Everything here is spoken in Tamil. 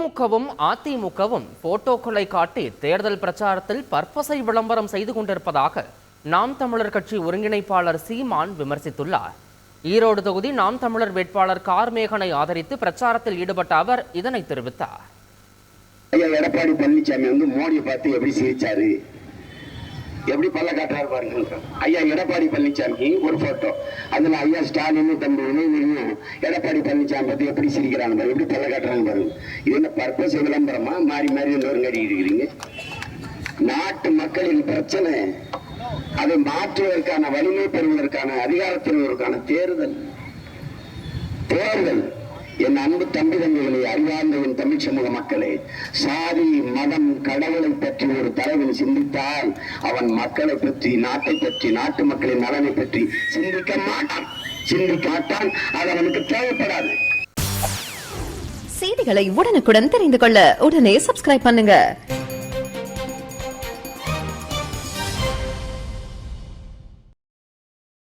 திமுகவும் அதிமுகவும் போட்டோக்களை காட்டி தேர்தல் பிரச்சாரத்தில் பற்பசை விளம்பரம் செய்து கொண்டிருப்பதாக நாம் தமிழர் கட்சி ஒருங்கிணைப்பாளர் சீமான் விமர்சித்துள்ளார். ஈரோடு தொகுதி நாம் தமிழர் வேட்பாளர் கார்மேகனை ஆதரித்து பிரச்சாரத்தில் ஈடுபட்ட அவர் இதனை தெரிவித்தார். எடப்பாடி பழனிசாமி மோடியை பார்த்து எப்படி சிரிச்சாரு, எப்படி பல்ல காட்டுறாரு பாருங்க. ஐயா எடப்பாடி பழனிசாமி ஒரு போட்டோ, அதுல ஐயா ஸ்டாலின் தம்பி உதயநிதியும் எடப்பாடி பழனிசாமி பத்தி எப்படி சிரிக்கிறாங்க பாருங்க, எப்படி பல்ல காட்டுறாங்க பாருங்க. இது என்ன பர்பஸ் விளம்பரமா? மாறி மாறி கட்டி இருக்கிறீங்க. நாட்டு மக்களின் பிரச்சனை அதை மாற்றுவதற்கான வலிமை பெறுவதற்கான அதிகாரத்திற்கான தேர்தல். என் அன்பு தம்பி தம்பிகளை, அறிவார்ந்த என் தமிழ் சமூக மக்களே, சாதி மதம் கடவுளை பற்றி ஒரு தலைவன் சிந்தித்தால் அவன் மக்களை பற்றி, நாட்டை பற்றி, நாட்டு மக்களின் நலனை பற்றி சிந்திக்க மாட்டான். அது அவனுக்கு தேவைப்படாது. செய்திகளை உடனுக்குடன் தெரிந்து கொள்ள உடனே சப்ஸ்கிரைப் பண்ணுங்க.